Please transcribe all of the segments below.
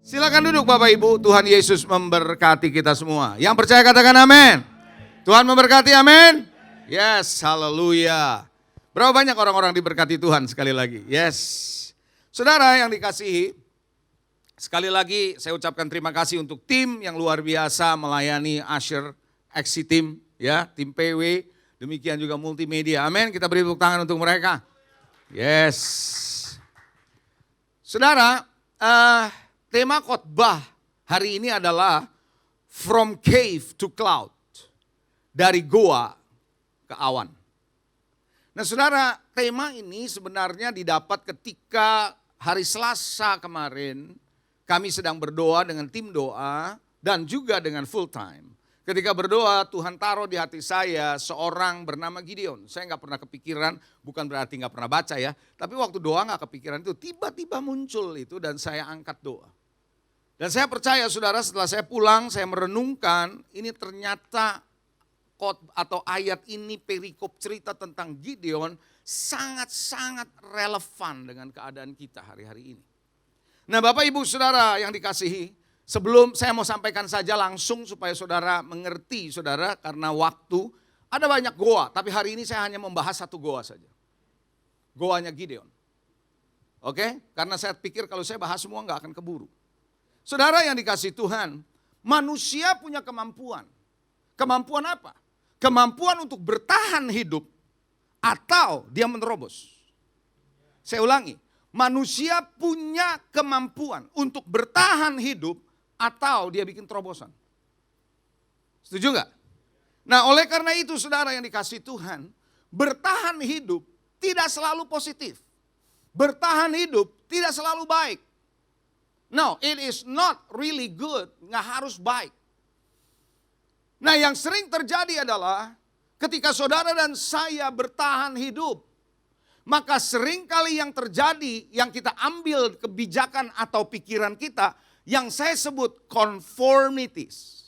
Silakan duduk Bapak Ibu, Tuhan Yesus memberkati kita semua. Yang percaya katakan amin. Tuhan memberkati, amin. Yes, haleluya. Berapa banyak orang-orang diberkati Tuhan sekali lagi? Yes. Saudara yang dikasihi, sekali lagi saya ucapkan terima kasih untuk tim yang luar biasa melayani Usher Exit Team, ya, tim PW, demikian juga multimedia. Amin, kita beri tepuk tangan untuk mereka. Yes. Saudara, tema khotbah hari ini adalah From Cave to Cloud. Dari goa ke awan. Nah saudara, tema ini sebenarnya didapat ketika hari Selasa kemarin kami sedang berdoa dengan tim doa dan juga dengan full time. Ketika berdoa Tuhan taruh di hati saya seorang bernama Gideon. Saya nggak pernah kepikiran, bukan berarti nggak pernah baca ya. Tapi waktu doa nggak kepikiran itu, tiba-tiba muncul itu dan saya angkat doa. Dan saya percaya saudara setelah saya pulang saya merenungkan ini ternyata atau ayat ini perikop cerita tentang Gideon sangat-sangat relevan dengan keadaan kita hari-hari ini. Nah Bapak Ibu Saudara yang dikasihi, sebelum saya mau sampaikan saja langsung supaya saudara mengerti saudara karena waktu, ada banyak goa tapi hari ini saya hanya membahas satu goa saja. Goanya Gideon. Oke? Karena saya pikir kalau saya bahas semua nggak akan keburu. Saudara yang dikasihi Tuhan, manusia punya kemampuan. Kemampuan apa? Kemampuan untuk bertahan hidup atau dia menerobos. Saya ulangi, manusia punya kemampuan untuk bertahan hidup atau dia bikin terobosan. Setuju gak? Nah oleh karena itu saudara yang dikasihi Tuhan, bertahan hidup tidak selalu positif. Bertahan hidup tidak selalu baik. No, it is not really good, gak harus baik. Nah yang sering terjadi adalah ketika saudara dan saya bertahan hidup, maka sering kali yang terjadi yang kita ambil kebijakan atau pikiran kita yang saya sebut conformities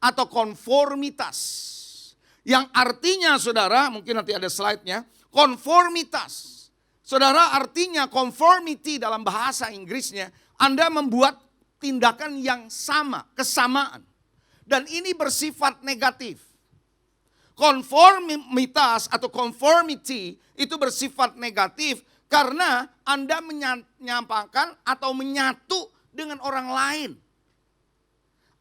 atau konformitas. Yang artinya saudara, mungkin nanti ada slide-nya, konformitas. Saudara artinya conformity dalam bahasa Inggrisnya, Anda membuat tindakan yang sama, kesamaan. Dan ini bersifat negatif. Konformitas atau conformity itu bersifat negatif karena Anda menyampaikan atau menyatu dengan orang lain.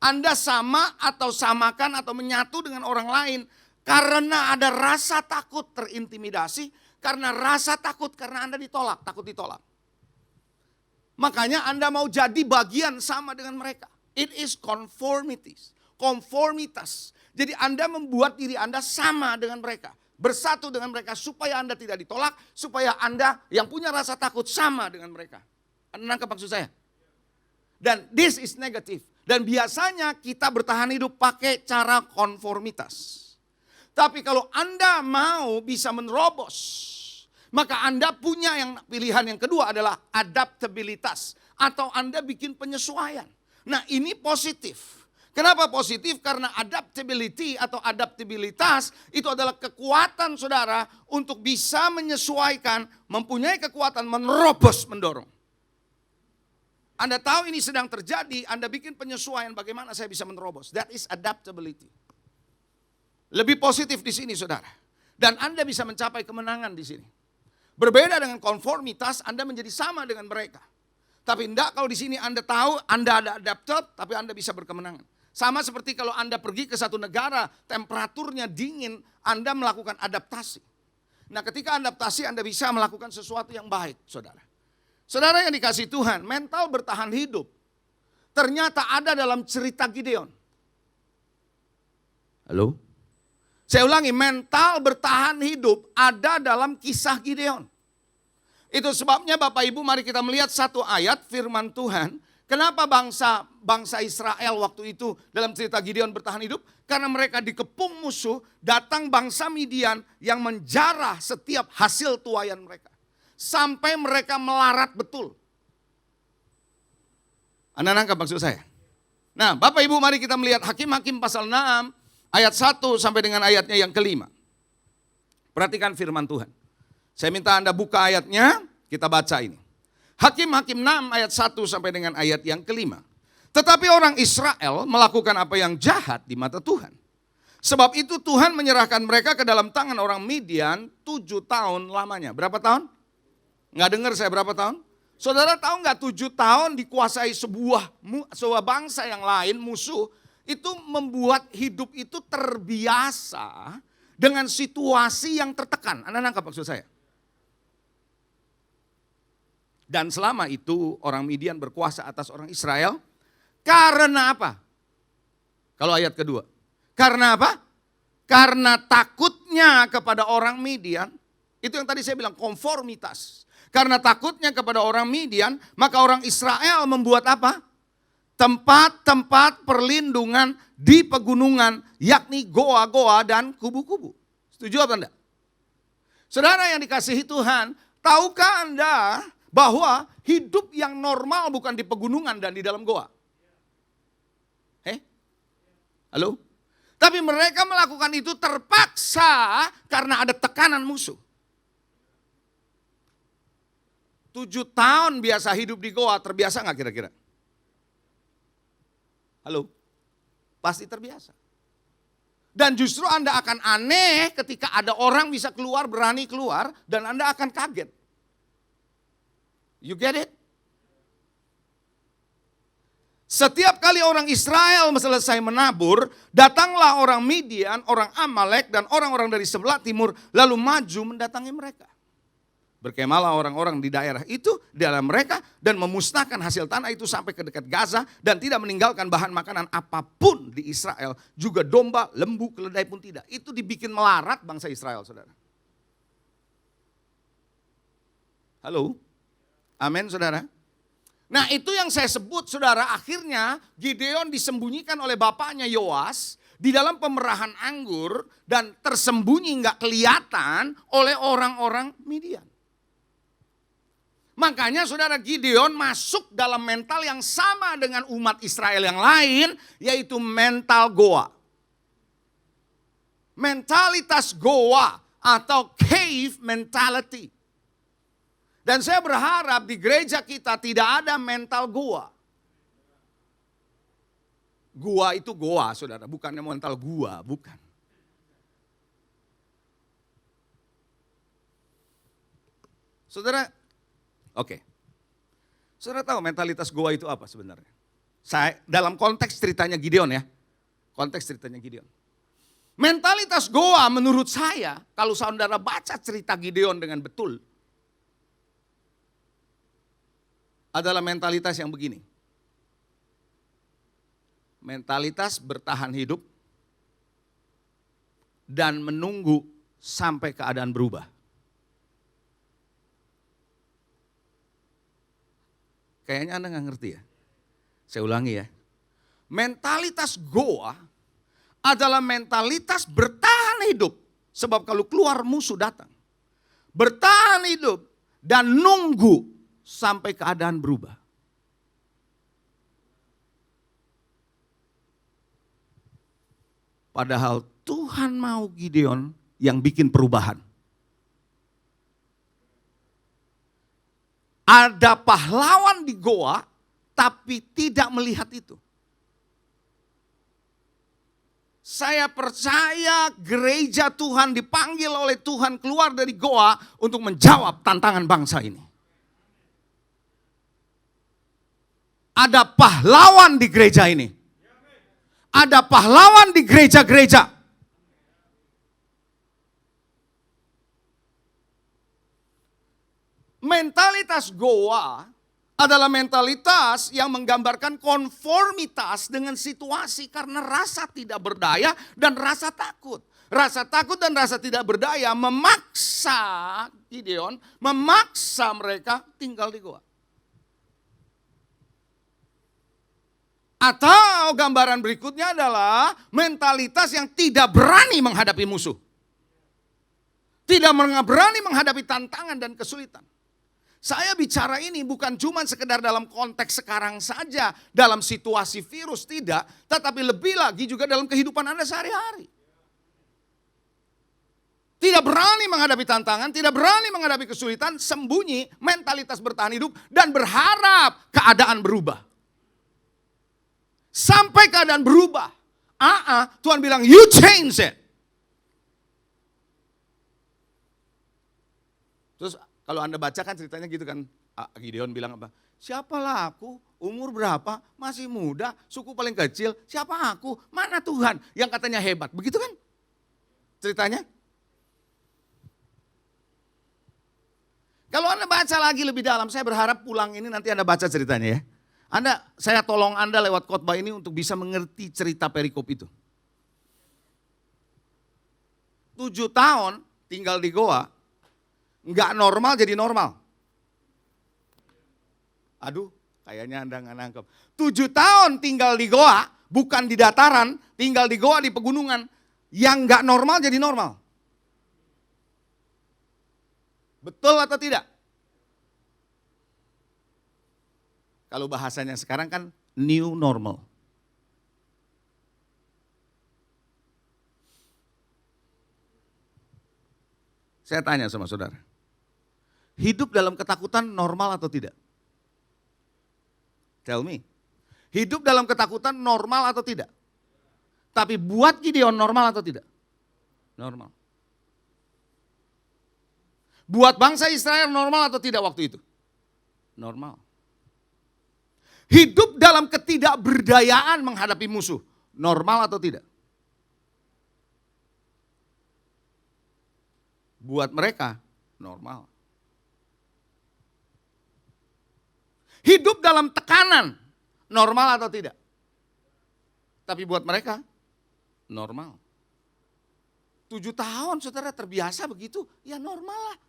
Anda sama atau samakan atau menyatu dengan orang lain karena ada rasa takut terintimidasi, karena rasa takut karena Anda ditolak, takut ditolak. Makanya Anda mau jadi bagian sama dengan mereka. It is conformities. Konformitas. Jadi Anda membuat diri Anda sama dengan mereka. Bersatu dengan mereka supaya Anda tidak ditolak. Supaya Anda yang punya rasa takut sama dengan mereka. Anda nangkap maksud saya? Dan this is negative. Dan biasanya kita bertahan hidup pakai cara konformitas. Tapi kalau Anda mau bisa menerobos, maka Anda punya yang pilihan yang kedua adalah adaptabilitas. Atau Anda bikin penyesuaian. Nah ini positif. Kenapa positif? Karena adaptability atau adaptabilitas itu adalah kekuatan saudara untuk bisa menyesuaikan, mempunyai kekuatan menerobos, mendorong. Anda tahu ini sedang terjadi, Anda bikin penyesuaian bagaimana saya bisa menerobos. That is adaptability. Lebih positif di sini saudara. Dan Anda bisa mencapai kemenangan di sini. Berbeda dengan konformitas, Anda menjadi sama dengan mereka. Tapi enggak kalau di sini Anda tahu Anda ada adapted, tapi Anda bisa berkemenangan. Sama seperti kalau Anda pergi ke satu negara, temperaturnya dingin, Anda melakukan adaptasi. Nah ketika adaptasi Anda bisa melakukan sesuatu yang baik, saudara. Saudara yang dikasihi Tuhan, mental bertahan hidup ternyata ada dalam cerita Gideon. Halo? Saya ulangi, mental bertahan hidup ada dalam kisah Gideon. Itu sebabnya Bapak Ibu mari kita melihat satu ayat firman Tuhan. Kenapa bangsa Israel waktu itu dalam cerita Gideon bertahan hidup? Karena mereka dikepung musuh, datang bangsa Midian yang menjarah setiap hasil tuaian mereka. Sampai mereka melarat betul. Anda nangkap maksud saya? Nah Bapak Ibu mari kita melihat Hakim-Hakim pasal 6 ayat 1 sampai dengan ayatnya yang kelima. Perhatikan firman Tuhan. Saya minta Anda buka ayatnya, kita baca ini. Hakim-Hakim 6 ayat 1 sampai dengan ayat yang kelima. Tetapi orang Israel melakukan apa yang jahat di mata Tuhan. Sebab itu Tuhan menyerahkan mereka ke dalam tangan orang Midian 7 tahun lamanya. Berapa tahun? Nggak dengar saya berapa tahun? Saudara tahu nggak 7 tahun dikuasai sebuah bangsa yang lain, musuh, itu membuat hidup itu terbiasa dengan situasi yang tertekan. Anda nangkap maksud saya? Dan selama itu orang Midian berkuasa atas orang Israel. Karena apa? Kalau ayat kedua. Karena apa? Karena takutnya kepada orang Midian. Itu yang tadi saya bilang, konformitas. Karena takutnya kepada orang Midian, maka orang Israel membuat apa? Tempat-tempat perlindungan di pegunungan, yakni goa-goa dan kubu-kubu. Setuju apa Anda? Saudara yang dikasihi Tuhan, tahukah Anda bahwa hidup yang normal bukan di pegunungan dan di dalam goa? Halo? Tapi mereka melakukan itu terpaksa karena ada tekanan musuh. 7 tahun biasa hidup di goa, terbiasa nggak kira-kira? Halo? Pasti terbiasa. Dan justru Anda akan aneh ketika ada orang bisa keluar, berani keluar, dan Anda akan kaget. You get it? Setiap kali orang Israel selesai menabur, datanglah orang Midian, orang Amalek, dan orang-orang dari sebelah timur, lalu maju mendatangi mereka. Berkemahlah orang-orang di daerah itu, di dalam mereka, dan memusnahkan hasil tanah itu sampai ke dekat Gaza, dan tidak meninggalkan bahan makanan apapun di Israel, juga domba, lembu, keledai pun tidak. Itu dibikin melarat bangsa Israel, saudara. Halo? Amin, saudara? Nah itu yang saya sebut saudara, akhirnya Gideon disembunyikan oleh bapaknya Yoas di dalam pemerahan anggur dan tersembunyi nggak kelihatan oleh orang-orang Midian. Makanya saudara, Gideon masuk dalam mental yang sama dengan umat Israel yang lain, yaitu mental goa. Mentalitas goa atau cave mentality. Dan saya berharap di gereja kita tidak ada mental gua. Gua itu goa, saudara, bukannya mental gua, bukan. Saudara, oke. Saudara tahu mentalitas goa itu apa sebenarnya? Saya dalam konteks ceritanya Gideon ya. Konteks ceritanya Gideon. Mentalitas goa menurut saya, kalau saudara baca cerita Gideon dengan betul, adalah mentalitas yang begini. Mentalitas bertahan hidup dan menunggu sampai keadaan berubah. Kayaknya Anda nggak ngerti ya. Saya ulangi ya. Mentalitas goa adalah mentalitas bertahan hidup. Sebab kalau keluar musuh datang. Bertahan hidup dan nunggu sampai keadaan berubah. Padahal Tuhan mau Gideon yang bikin perubahan. Ada pahlawan di goa, tapi tidak melihat itu. Saya percaya gereja Tuhan dipanggil oleh Tuhan keluar dari goa untuk menjawab tantangan bangsa ini. Ada pahlawan di gereja ini. Ada pahlawan di gereja-gereja. Mentalitas goa adalah mentalitas yang menggambarkan konformitas dengan situasi karena rasa tidak berdaya dan rasa takut. Rasa takut dan rasa tidak berdaya memaksa Gideon, memaksa mereka tinggal di goa. Atau gambaran berikutnya adalah mentalitas yang tidak berani menghadapi musuh. Tidak berani menghadapi tantangan dan kesulitan. Saya bicara ini bukan cuma sekedar dalam konteks sekarang saja, dalam situasi virus, tidak. Tetapi lebih lagi juga dalam kehidupan Anda sehari-hari. Tidak berani menghadapi tantangan, tidak berani menghadapi kesulitan, sembunyi, mentalitas bertahan hidup, dan berharap keadaan berubah. Sampai keadaan berubah. Tuhan bilang, you change it. Terus kalau Anda baca kan ceritanya gitu kan, Gideon bilang apa? Siapalah aku, umur berapa, masih muda, suku paling kecil, siapa aku, mana Tuhan yang katanya hebat, begitu kan ceritanya? Kalau Anda baca lagi lebih dalam, saya berharap pulang ini nanti Anda baca ceritanya ya. Saya tolong Anda lewat khotbah ini untuk bisa mengerti cerita perikop itu. 7 tahun tinggal di goa, nggak normal jadi normal. Aduh, kayaknya Anda nggak nangkep. 7 tahun tinggal di goa, bukan di dataran, tinggal di goa di pegunungan. Yang nggak normal jadi normal. Betul atau tidak? Kalau bahasanya sekarang kan new normal. Saya tanya sama saudara. Hidup dalam ketakutan normal atau tidak? Tell me. Hidup dalam ketakutan normal atau tidak? Tapi buat Gideon normal atau tidak? Normal. Buat bangsa Israel normal atau tidak waktu itu? Normal. Hidup dalam ketidakberdayaan menghadapi musuh, normal atau tidak? Buat mereka, normal. Hidup dalam tekanan, normal atau tidak? Tapi buat mereka, normal. 7 tahun saudara terbiasa begitu, ya normal lah.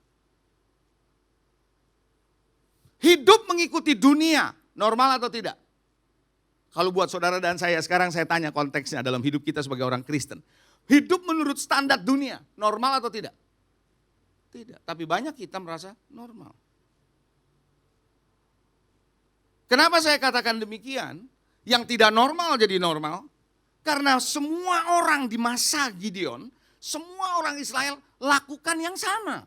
Hidup mengikuti dunia, normal atau tidak? Kalau buat saudara dan saya, sekarang saya tanya konteksnya dalam hidup kita sebagai orang Kristen. Hidup menurut standar dunia, normal atau tidak? Tidak, tapi banyak kita merasa normal. Kenapa saya katakan demikian? Yang tidak normal jadi normal, karena semua orang di masa Gideon, semua orang Israel lakukan yang sama.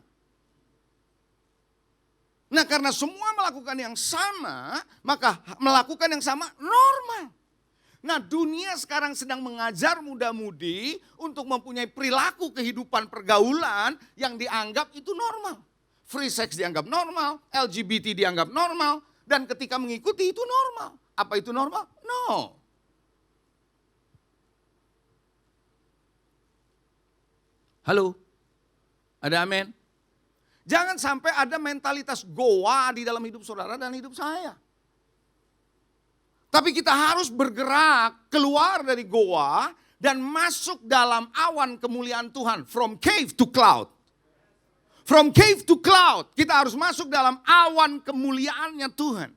Nah karena semua melakukan yang sama, maka melakukan yang sama normal. Nah dunia sekarang sedang mengajar muda-mudi untuk mempunyai perilaku kehidupan pergaulan yang dianggap itu normal. Free sex dianggap normal, LGBT dianggap normal, dan ketika mengikuti itu normal. Apa itu normal? No. Halo? Ada amin? Jangan sampai ada mentalitas goa di dalam hidup saudara dan hidup saya. Tapi kita harus bergerak keluar dari goa dan masuk dalam awan kemuliaan Tuhan. From cave to cloud. From cave to cloud. Kita harus masuk dalam awan kemuliaannya Tuhan.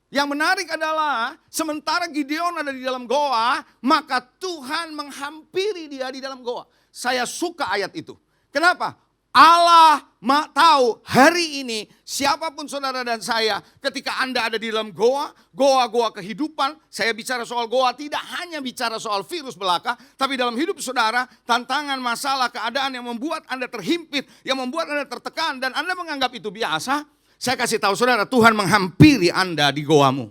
Yang menarik adalah sementara Gideon ada di dalam goa, maka Tuhan menghampiri dia di dalam goa. Saya suka ayat itu. Kenapa? Allah tahu hari ini siapapun saudara dan saya ketika Anda ada di dalam goa kehidupan. Saya bicara soal goa tidak hanya bicara soal virus belaka. Tapi dalam hidup saudara tantangan, masalah, keadaan yang membuat Anda terhimpit. Yang membuat Anda tertekan dan Anda menganggap itu biasa. Saya kasih tahu saudara Tuhan menghampiri Anda di goamu.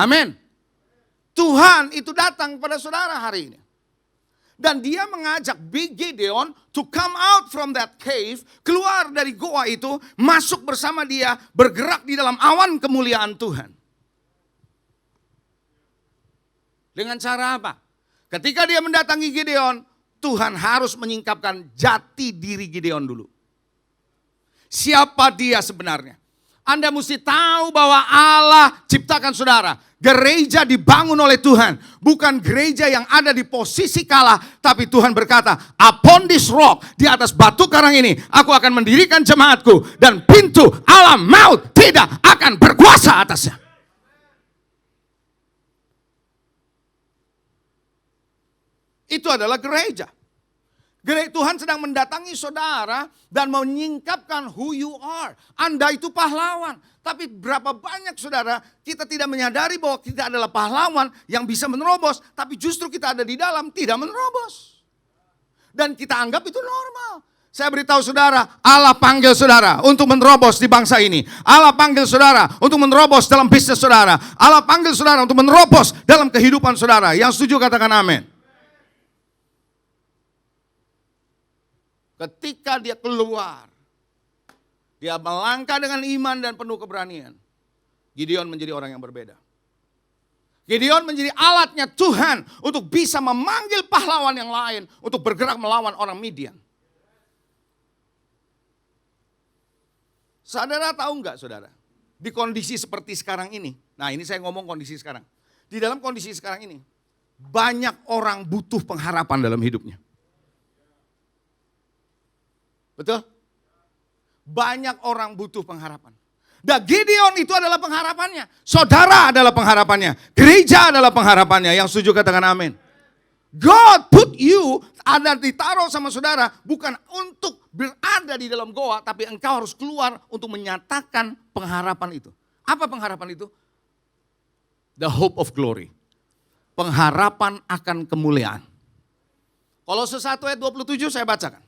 Amin. Tuhan itu datang pada saudara hari ini. Dan dia mengajak Big Gideon to come out from that cave, keluar dari goa itu, masuk bersama dia, bergerak di dalam awan kemuliaan Tuhan. Dengan cara apa? Ketika dia mendatangi Gideon, Tuhan harus menyingkapkan jati diri Gideon dulu. Siapa dia sebenarnya? Anda mesti tahu bahwa Allah ciptakan saudara. Gereja dibangun oleh Tuhan. Bukan gereja yang ada di posisi kalah. Tapi Tuhan berkata, upon this rock, di atas batu karang ini, aku akan mendirikan jemaatku. Dan pintu alam maut tidak akan berkuasa atasnya. Itu adalah gereja. Tuhan sedang mendatangi saudara dan menyingkapkan who you are. Anda itu pahlawan. Tapi berapa banyak saudara kita tidak menyadari bahwa kita adalah pahlawan yang bisa menerobos. Tapi justru kita ada di dalam tidak menerobos. Dan kita anggap itu normal. Saya beritahu saudara, Allah panggil saudara untuk menerobos di bangsa ini. Allah panggil saudara untuk menerobos dalam bisnis saudara. Allah panggil saudara untuk menerobos dalam kehidupan saudara. Yang setuju katakan amin. Ketika dia keluar, dia melangkah dengan iman dan penuh keberanian. Gideon menjadi orang yang berbeda. Gideon menjadi alatnya Tuhan untuk bisa memanggil pahlawan yang lain untuk bergerak melawan orang Midian. Saudara tahu enggak saudara, di kondisi seperti sekarang ini, nah ini saya ngomong kondisi sekarang. Di dalam kondisi sekarang ini, banyak orang butuh pengharapan dalam hidupnya. Betul? Banyak orang butuh pengharapan. Dan Gideon itu adalah pengharapannya. Saudara adalah pengharapannya. Gereja adalah pengharapannya. Yang setuju katakan amin. God put you, ada ditaruh sama saudara, bukan untuk berada di dalam goa, tapi engkau harus keluar untuk menyatakan pengharapan itu. Apa pengharapan itu? The hope of glory. Pengharapan akan kemuliaan. Kolose 1 ayat 27 saya bacakan.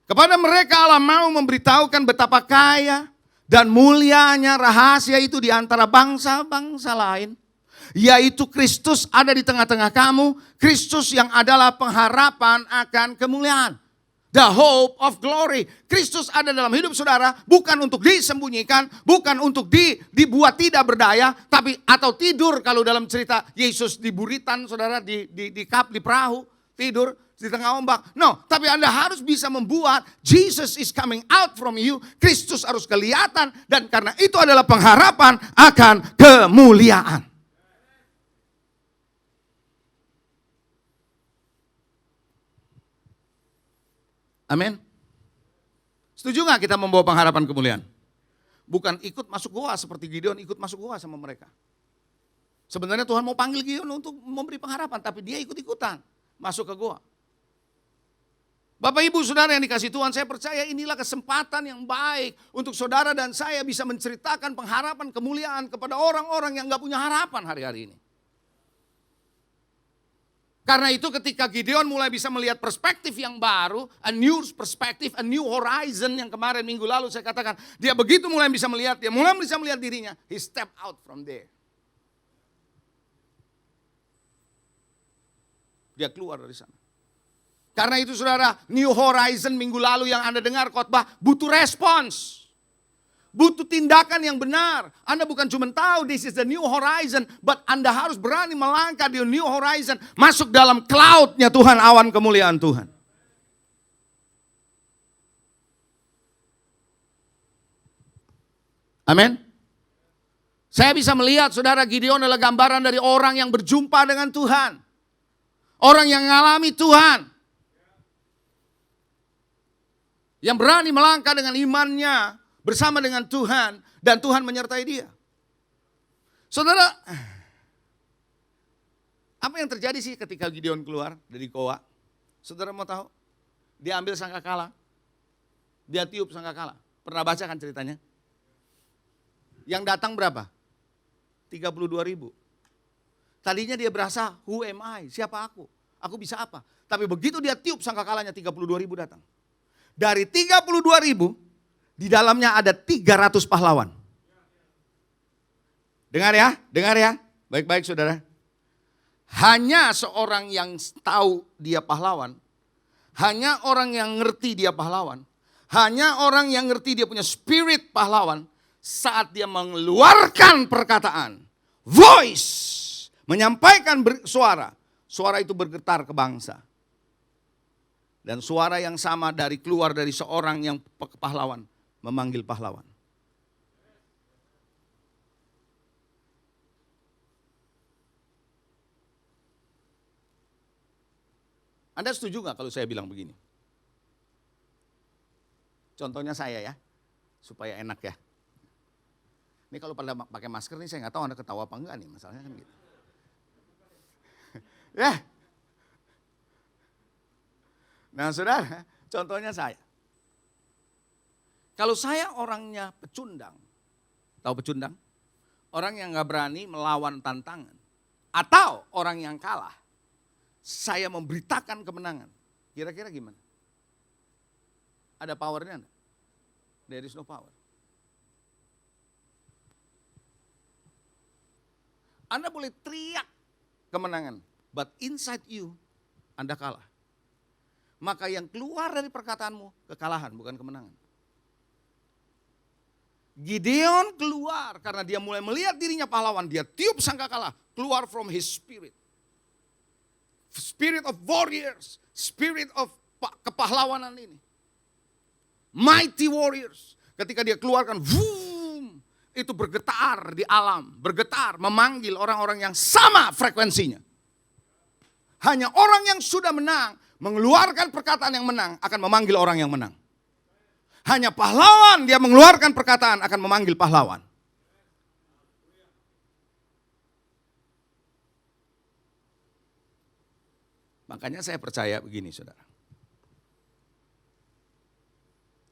Kepada mereka Allah mau memberitahukan betapa kaya dan mulianya rahasia itu di antara bangsa-bangsa lain. Yaitu Kristus ada di tengah-tengah kamu. Kristus yang adalah pengharapan akan kemuliaan. The hope of glory. Kristus ada dalam hidup saudara bukan untuk disembunyikan, bukan untuk dibuat tidak berdaya, tapi atau tidur kalau dalam cerita Yesus di buritan saudara di perahu, tidur di tengah ombak. No, tapi Anda harus bisa membuat Jesus is coming out from you. Kristus harus kelihatan dan karena itu adalah pengharapan akan kemuliaan. Amin. Setuju gak kita membawa pengharapan kemuliaan? Bukan ikut masuk goa seperti Gideon ikut masuk goa sama mereka. Sebenarnya Tuhan mau panggil Gideon untuk memberi pengharapan, tapi dia ikut-ikutan masuk ke goa. Bapak ibu saudara yang dikasih Tuhan, saya percaya inilah kesempatan yang baik untuk saudara dan saya bisa menceritakan pengharapan kemuliaan kepada orang-orang yang gak punya harapan hari-hari ini. Karena itu ketika Gideon mulai bisa melihat perspektif yang baru, a new perspective, a new horizon yang kemarin minggu lalu saya katakan, dia begitu mulai bisa melihat, dia mulai bisa melihat dirinya, he step out from there. Dia keluar dari sana. Karena itu saudara, new horizon minggu lalu yang Anda dengar khotbah butuh respons. Butuh tindakan yang benar. Anda bukan cuma tahu this is the new horizon, but Anda harus berani melangkah di new horizon. Masuk dalam cloud-nya Tuhan, awan kemuliaan Tuhan. Amin. Saya bisa melihat saudara Gideon adalah gambaran dari orang yang berjumpa dengan Tuhan. Orang yang mengalami Tuhan. Yang berani melangkah dengan imannya bersama dengan Tuhan dan Tuhan menyertai dia. Saudara, apa yang terjadi sih ketika Gideon keluar dari goa? Saudara mau tahu? Dia ambil sangkakala. Dia tiup sangkakala. Pernah baca kan ceritanya? Yang datang berapa? 32.000. Tadinya dia berasa, who am I? Siapa aku? Aku bisa apa? Tapi begitu dia tiup sangkakalanya 32.000 datang. Dari 32.000 di dalamnya ada 300 pahlawan. Dengar ya, baik-baik saudara. Hanya seorang yang tahu dia pahlawan, hanya orang yang ngerti dia pahlawan, hanya orang yang ngerti dia punya spirit pahlawan, saat dia mengeluarkan perkataan, voice, menyampaikan suara, suara itu bergetar ke bangsa. Dan suara yang sama keluar dari seorang yang pahlawan. Memanggil pahlawan. Anda setuju gak kalau saya bilang begini? Contohnya saya ya, supaya enak ya. Ini kalau pada pakai masker nih saya gak tahu Anda ketawa apa enggak nih, masalahnya kan gitu. Ya. Nah saudara, contohnya saya. Kalau saya orangnya pecundang, tahu pecundang? Orang yang gak berani melawan tantangan. Atau orang yang kalah, saya memberitakan kemenangan. Kira-kira gimana? Ada powernya enggak? There is no power. Anda boleh teriak kemenangan, but inside you, Anda kalah. Maka yang keluar dari perkataanmu, kekalahan bukan kemenangan. Gideon keluar karena dia mulai melihat dirinya pahlawan, dia tiup sangkakala, keluar from his spirit. Spirit of warriors, spirit of kepahlawanan ini. Mighty warriors. Ketika dia keluarkan, boom, itu bergetar di alam, bergetar memanggil orang-orang yang sama frekuensinya. Hanya orang yang sudah menang, mengeluarkan perkataan yang menang akan memanggil orang yang menang. Hanya pahlawan dia mengeluarkan perkataan akan memanggil pahlawan. Makanya saya percaya begini saudara.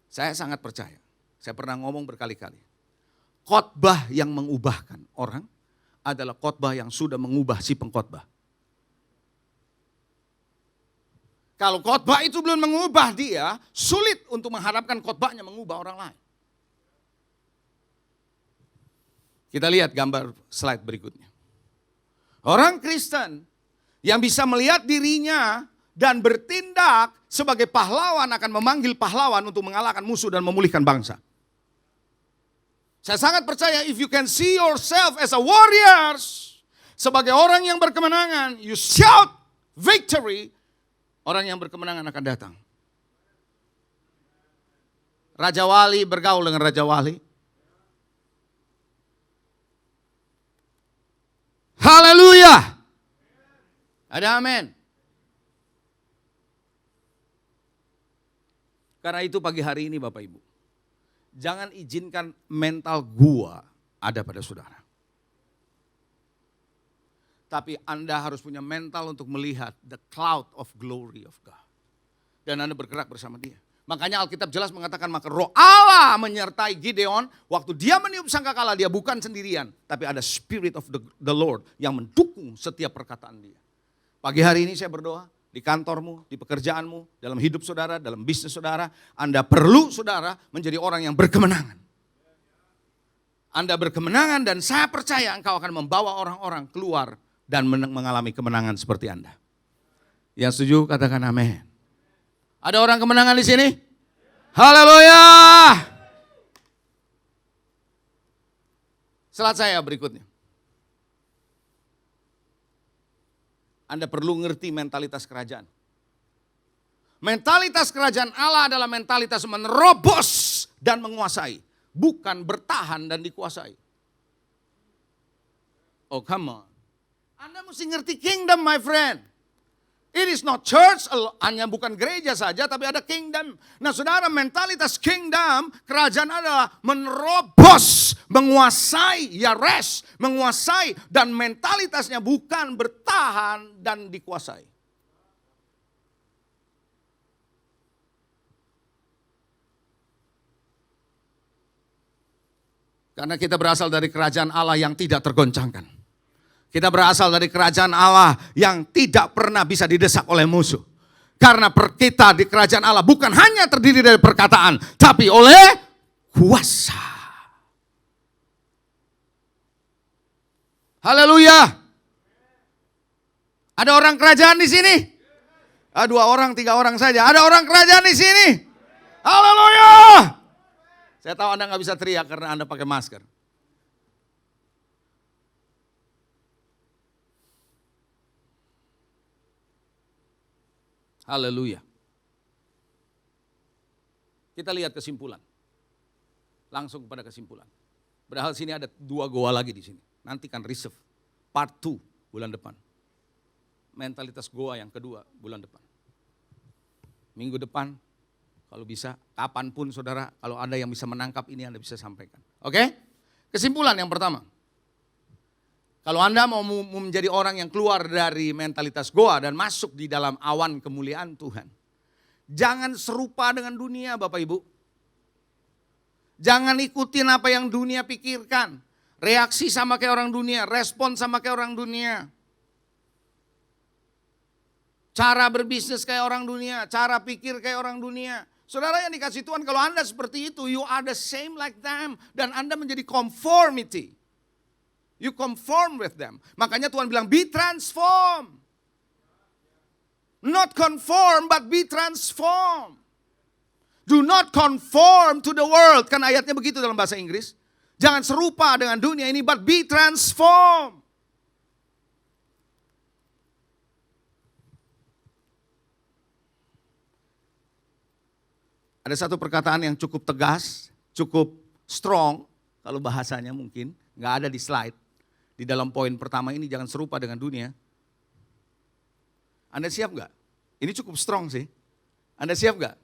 Saya sangat percaya. Saya pernah ngomong berkali-kali. Khotbah yang mengubahkan orang adalah khotbah yang sudah mengubah si pengkhotbah. Kalau khotbah itu belum mengubah dia, sulit untuk mengharapkan khotbahnya mengubah orang lain. Kita lihat gambar slide berikutnya. Orang Kristen yang bisa melihat dirinya dan bertindak sebagai pahlawan akan memanggil pahlawan untuk mengalahkan musuh dan memulihkan bangsa. Saya sangat percaya if you can see yourself as a warrior, sebagai orang yang berkemenangan, you shout victory, orang yang berkemenangan akan datang. Raja Wali bergaul dengan Raja Wali. Haleluya. Ada amin. Karena itu pagi hari ini Bapak Ibu, jangan izinkan mental gua ada pada saudara. Tapi Anda harus punya mental untuk melihat the cloud of glory of God. Dan Anda bergerak bersama dia. Makanya Alkitab jelas mengatakan maka roh Allah menyertai Gideon. Waktu dia meniup sangkakala dia bukan sendirian. Tapi ada spirit of the Lord yang mendukung setiap perkataan dia. Pagi hari ini saya berdoa. Di kantormu, di pekerjaanmu, dalam hidup saudara, dalam bisnis saudara. Anda perlu saudara menjadi orang yang berkemenangan. Anda berkemenangan dan saya percaya engkau akan membawa orang-orang keluar dan mengalami kemenangan seperti Anda. Yang setuju katakan amin. Ada orang kemenangan di sini? Haleluya. Slide saya berikutnya. Anda perlu ngerti mentalitas kerajaan. Mentalitas kerajaan Allah adalah mentalitas menerobos dan menguasai. Bukan bertahan dan dikuasai. Oh come on. Anda mesti ngerti kingdom my friend. It is not church, hanya bukan gereja saja, tapi ada kingdom. Nah saudara, mentalitas kingdom, kerajaan adalah menerobos, menguasai, ya rest, menguasai. Dan mentalitasnya bukan bertahan dan dikuasai. Karena kita berasal dari kerajaan Allah yang tidak tergoncangkan. Kita berasal dari kerajaan Allah yang tidak pernah bisa didesak oleh musuh. Karena kita di kerajaan Allah bukan hanya terdiri dari perkataan, tapi oleh kuasa. Haleluya. Ada orang kerajaan di sini? 2 orang, 3 orang saja. Ada orang kerajaan di sini? Haleluya. Saya tahu Anda nggak bisa teriak karena Anda pakai masker. Haleluya. Kita lihat kesimpulan. Langsung kepada kesimpulan. Padahal sini ada 2 goa lagi di sini. Nanti kan reserve. Part 2 bulan depan. Mentalitas goa yang kedua bulan depan. Minggu depan kalau bisa, kapanpun saudara, kalau ada yang bisa menangkap ini Anda bisa sampaikan. Oke? Kesimpulan yang pertama. Kalau Anda mau menjadi orang yang keluar dari mentalitas goa dan masuk di dalam awan kemuliaan Tuhan. Jangan serupa dengan dunia Bapak Ibu. Jangan ikutin apa yang dunia pikirkan. Reaksi sama kayak orang dunia, respon sama kayak orang dunia. Cara berbisnis kayak orang dunia, cara pikir kayak orang dunia. Saudara yang dikasih Tuhan, kalau Anda seperti itu, you are the same like them. Dan Anda menjadi conformity. You conform with them. Makanya Tuhan bilang, be transformed. Not conform, but be transformed. Do not conform to the world. Kan ayatnya begitu dalam bahasa Inggris. Jangan serupa dengan dunia ini, but be transformed. Ada satu perkataan yang cukup tegas, cukup strong, kalau bahasanya mungkin, nggak ada di slide. Di dalam poin pertama ini, jangan serupa dengan dunia. Anda siap nggak? Ini cukup strong sih. Anda siap nggak?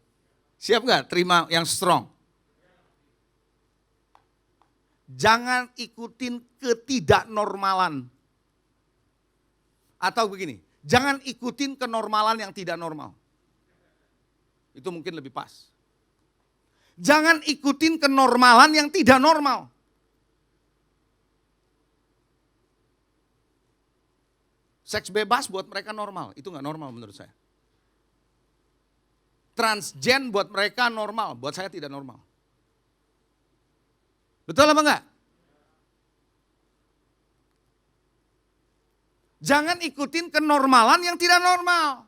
Siap nggak terima yang strong? Jangan ikutin ketidaknormalan. Atau begini, jangan ikutin kenormalan yang tidak normal. Itu mungkin lebih pas. Jangan ikutin kenormalan yang tidak normal. Seks bebas buat mereka normal, itu nggak normal menurut saya. Transgen buat mereka normal, buat saya tidak normal. Betul apa enggak? Jangan ikutin kenormalan yang tidak normal.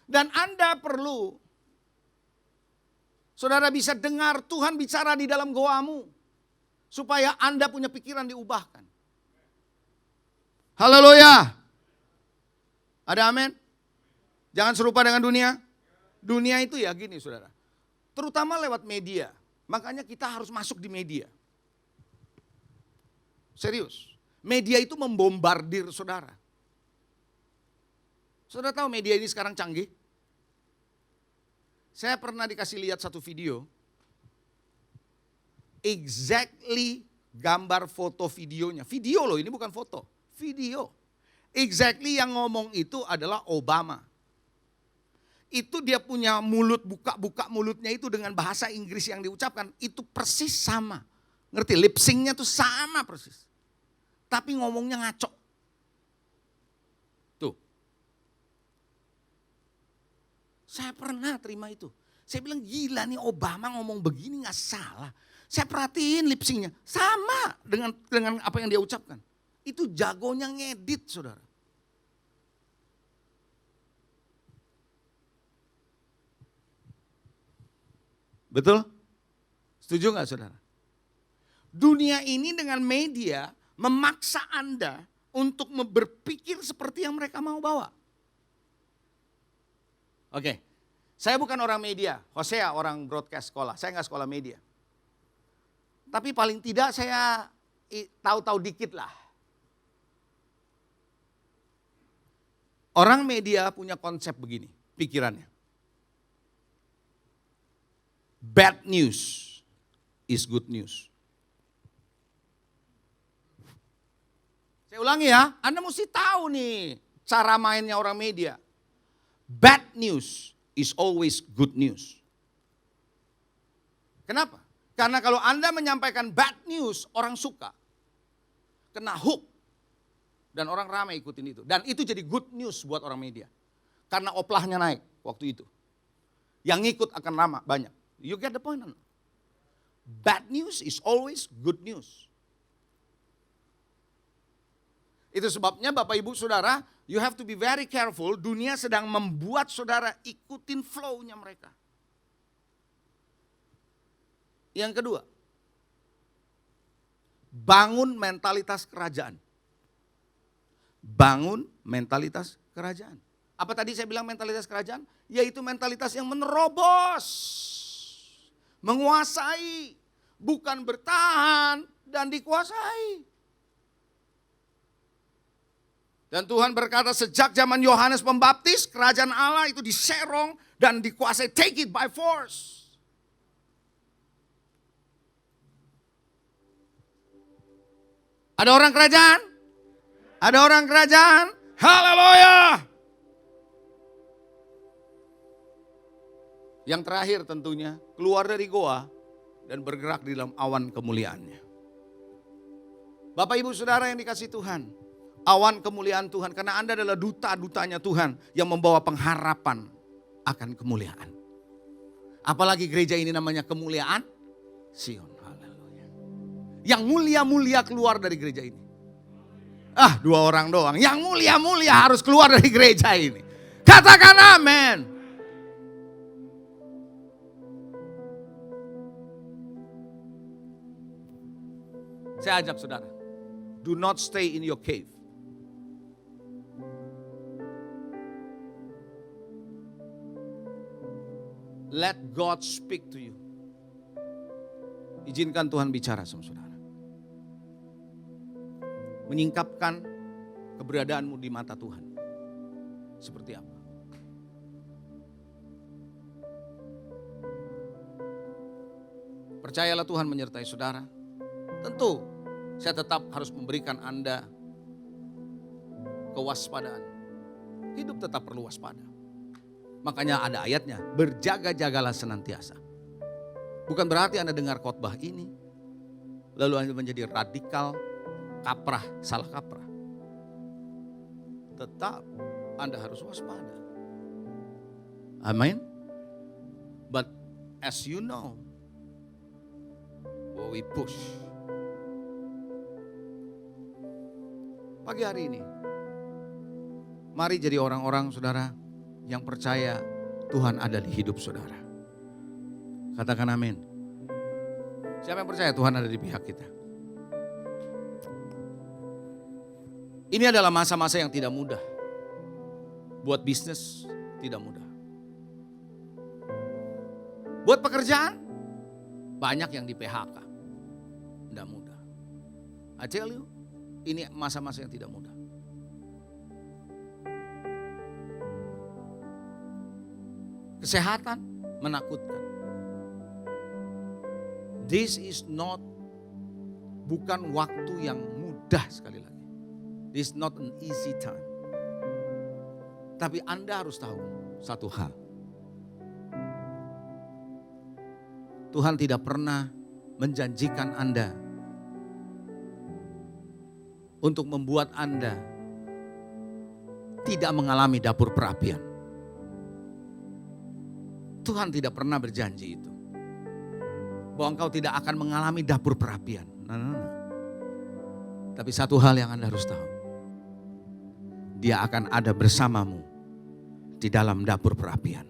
Dan Anda perlu, saudara bisa dengar Tuhan bicara di dalam goamu. Supaya Anda punya pikiran diubahkan. Haleluya. Ada amin? Jangan serupa dengan dunia. Dunia itu ya gini saudara. Terutama lewat media. Makanya kita harus masuk di media. Serius. Media itu membombardir saudara. Saudara tahu media ini sekarang canggih? Saya pernah dikasih lihat satu video. Exactly gambar foto videonya. Video loh, ini bukan foto. Video. Exactly yang ngomong itu adalah Obama. Itu dia punya mulut, buka mulutnya itu dengan bahasa Inggris yang diucapkan. Itu persis sama. Ngerti? Lip sync-nya tuh sama persis. Tapi ngomongnya ngaco. Tuh. Saya pernah terima itu. Saya bilang gila nih Obama ngomong begini gak salah. Saya perhatiin lip sync-nya. Sama dengan apa yang dia ucapkan. Itu jagonya ngedit saudara. Betul? Setuju gak saudara? Dunia ini dengan media memaksa Anda untuk berpikir seperti yang mereka mau bawa. Oke, saya bukan orang media, Hosea orang broadcast sekolah, saya gak sekolah media. Tapi paling tidak saya tahu-tahu dikit lah. Orang media punya konsep begini, pikirannya. Bad news is good news. Saya ulangi ya, Anda mesti tahu nih cara mainnya orang media. Bad news is always good news. Kenapa? Karena kalau Anda menyampaikan bad news, orang suka. Kena hook. Dan orang ramai ikutin itu. Dan itu jadi good news buat orang media. Karena oplahnya naik waktu itu. Yang ngikut akan lama, banyak. You get the point? Bad news is always good news. Itu sebabnya Bapak Ibu Saudara, you have to be very careful. Dunia sedang membuat saudara ikutin flow-nya mereka. Yang kedua, bangun mentalitas kerajaan. Bangun mentalitas kerajaan. Apa tadi saya bilang mentalitas kerajaan? Yaitu mentalitas yang menerobos, menguasai, bukan bertahan dan dikuasai. Dan Tuhan berkata sejak zaman Yohanes Pembaptis, kerajaan Allah itu diserong dan dikuasai, take it by force. Ada orang kerajaan? Ada orang kerajaan? Haleluya! Yang terakhir tentunya, keluar dari goa dan bergerak di dalam awan kemuliaannya. Bapak Ibu Saudara yang dikasih Tuhan, awan kemuliaan Tuhan, karena Anda adalah duta-dutanya Tuhan yang membawa pengharapan akan kemuliaan. Apalagi gereja ini namanya kemuliaan Sion. Haleluya. Yang mulia-mulia keluar dari gereja ini. Dua orang doang. Yang mulia-mulia harus keluar dari gereja ini. Katakan amin. Saya ajak saudara, do not stay in your cave. Let God speak to you. Izinkan Tuhan bicara sama saudara. Menyingkapkan keberadaanmu di mata Tuhan. Seperti apa? Percayalah Tuhan menyertai saudara. Tentu saya tetap harus memberikan Anda kewaspadaan. Hidup tetap perlu waspada. Makanya ada ayatnya, berjaga-jagalah senantiasa. Bukan berarti Anda dengar khotbah ini, lalu Anda menjadi radikal, kaprah, salah kaprah. Tetap Anda harus waspada. Amin. But as you know, we push. Pagi hari ini, mari jadi orang-orang saudara yang percaya Tuhan ada di hidup saudara. Katakan amin. Siapa yang percaya Tuhan ada di pihak kita? Ini adalah masa-masa yang tidak mudah. Buat bisnis tidak mudah. Buat pekerjaan banyak yang di PHK. Tidak mudah. I tell you, ini masa-masa yang tidak mudah. Kesehatan menakutkan. This is not, bukan waktu yang mudah sekali lagi. This is not an easy time. Tapi Anda harus tahu satu hal. Tuhan tidak pernah menjanjikan Anda untuk membuat Anda tidak mengalami dapur perapian. Tuhan tidak pernah berjanji itu. Bahwa engkau tidak akan mengalami dapur perapian. Nah. Tapi satu hal yang Anda harus tahu. Dia akan ada bersamamu di dalam dapur perapian.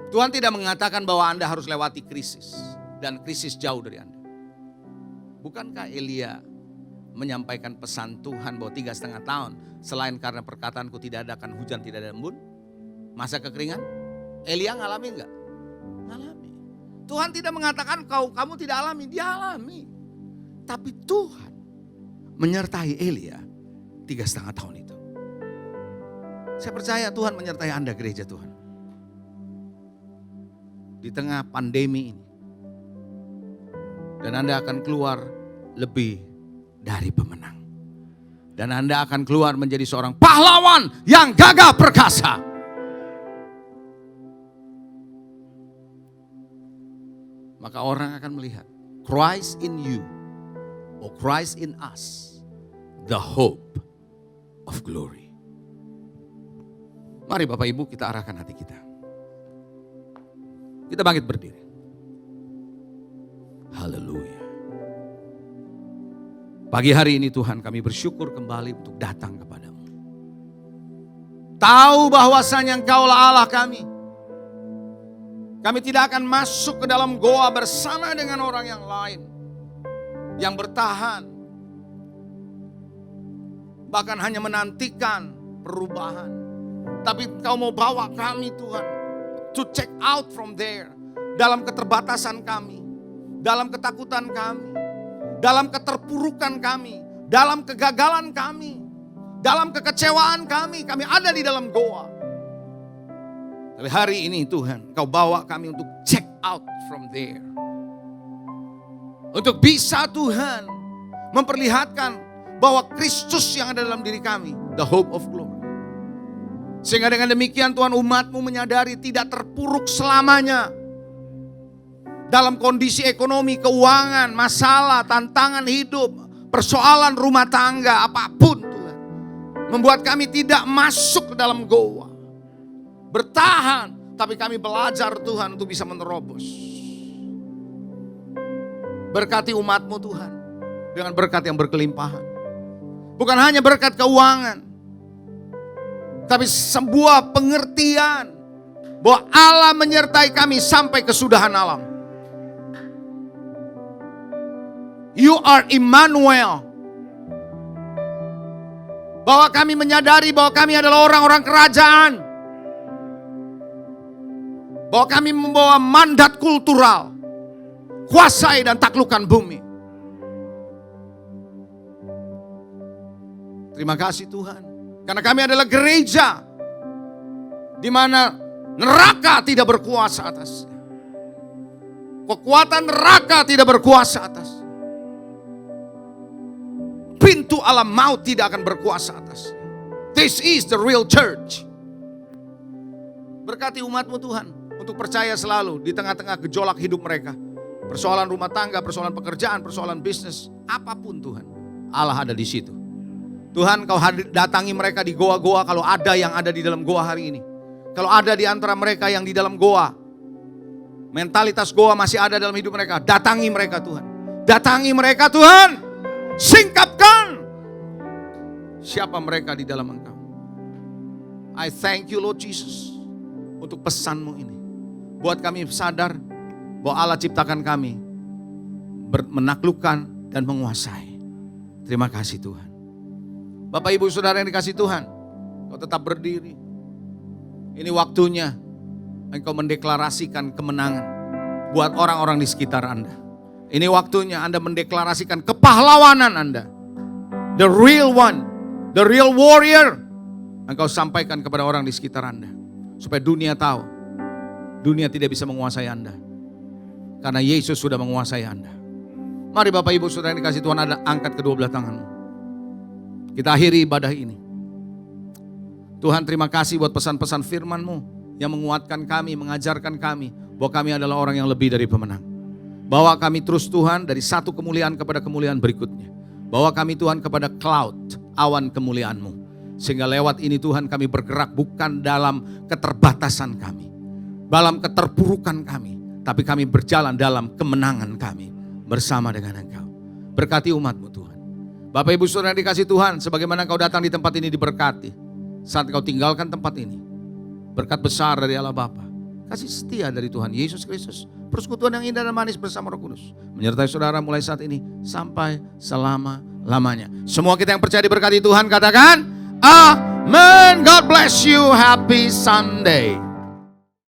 Tuhan tidak mengatakan bahwa Anda harus lewati krisis. Dan krisis jauh dari Anda. Bukankah Elia menyampaikan pesan Tuhan bahwa 3,5 tahun selain karena perkataanku tidak ada akan hujan, tidak ada embun, masa kekeringan? Elia ngalamin enggak? Ngalami. Tuhan tidak mengatakan kamu tidak alami, dia alami. Tapi Tuhan menyertai Elia 3,5 tahun itu. Saya percaya Tuhan menyertai Anda gereja Tuhan. Di tengah pandemi ini. Dan Anda akan keluar lebih dari pemenang. Dan Anda akan keluar menjadi seorang pahlawan yang gagah perkasa. Maka orang akan melihat Christ in you, or Christ in us, the hope of glory. Mari Bapak Ibu kita arahkan hati kita. Kita bangkit berdiri. Haleluya. Pagi hari ini Tuhan kami bersyukur kembali untuk datang kepadamu. Tahu bahwasanya Engkaulah Allah kami. Kami tidak akan masuk ke dalam goa bersama dengan orang yang lain. Yang bertahan. Bahkan hanya menantikan perubahan. Tapi Engkau mau bawa kami Tuhan. To check out from there. Dalam keterbatasan kami. Dalam ketakutan kami. Dalam keterpurukan kami. Dalam kegagalan kami. Dalam kekecewaan kami. Kami ada di dalam goa. Tapi hari ini Tuhan, Kau bawa kami untuk check out from there. Untuk bisa Tuhan memperlihatkan bahwa Kristus yang ada dalam diri kami, the hope of glory. Sehingga dengan demikian Tuhan, umat-Mu menyadari tidak terpuruk selamanya. Dalam kondisi ekonomi, keuangan, masalah, tantangan hidup, persoalan rumah tangga, apapun Tuhan. Membuat kami tidak masuk ke dalam goa. Bertahan, tapi kami belajar Tuhan untuk bisa menerobos. Berkati umat-Mu Tuhan dengan berkat yang berkelimpahan. Bukan hanya berkat keuangan, tapi sebuah pengertian bahwa Allah menyertai kami sampai kesudahan alam. You are Immanuel. Bahwa kami menyadari bahwa kami adalah orang-orang kerajaan. Bahwa kami membawa mandat kultural. Kuasai dan taklukkan bumi. Terima kasih Tuhan. Karena kami adalah gereja di mana neraka tidak berkuasa atasnya. Kekuatan neraka tidak berkuasa atasnya. Pintu alam maut tidak akan berkuasa atasnya. This is the real church. Berkati umat-Mu Tuhan untuk percaya selalu di tengah-tengah gejolak hidup mereka. Persoalan rumah tangga, persoalan pekerjaan, persoalan bisnis, apapun Tuhan, Allah ada di situ. Tuhan, Kau datangi mereka di goa-goa kalau ada yang ada di dalam goa hari ini. Kalau ada di antara mereka yang di dalam goa, mentalitas goa masih ada dalam hidup mereka, datangi mereka Tuhan. Datangi mereka Tuhan. Singkapkan siapa mereka di dalam Engkau. I thank you Lord Jesus untuk pesan-Mu ini. Buat kami sadar bahwa Allah ciptakan kami menaklukkan dan menguasai. Terima kasih Tuhan. Bapak Ibu Saudara yang dikasih Tuhan, Kau tetap berdiri. Ini waktunya Engkau mendeklarasikan kemenangan buat orang-orang di sekitar Anda. Ini waktunya Anda mendeklarasikan kepahlawanan Anda. The real one, the real warrior. Engkau sampaikan kepada orang di sekitar Anda. Supaya dunia tahu, dunia tidak bisa menguasai Anda. Karena Yesus sudah menguasai Anda. Mari Bapak Ibu Saudara yang dikasih Tuhan, Anda angkat kedua belah tanganmu. Kita akhiri ibadah ini. Tuhan, terima kasih buat pesan-pesan firman-Mu yang menguatkan kami, mengajarkan kami bahwa kami adalah orang yang lebih dari pemenang. Bawa kami terus Tuhan dari satu kemuliaan kepada kemuliaan berikutnya. Bawa kami Tuhan kepada cloud, awan kemuliaan-Mu. Sehingga lewat ini Tuhan kami bergerak bukan dalam keterbatasan kami, dalam keterpurukan kami, tapi kami berjalan dalam kemenangan kami bersama dengan Engkau. Berkati umat-Mu Tuhan. Bapak Ibu Saudara yang dikasih Tuhan, sebagaimana Kau datang di tempat ini diberkati. Saat Kau tinggalkan tempat ini, berkat besar dari Allah Bapa, kasih setia dari Tuhan Yesus Kristus, persekutuan yang indah dan manis bersama Roh Kudus menyertai saudara mulai saat ini sampai selama-lamanya. Semua kita yang percaya diberkati Tuhan katakan, Amen. God bless you. Happy Sunday.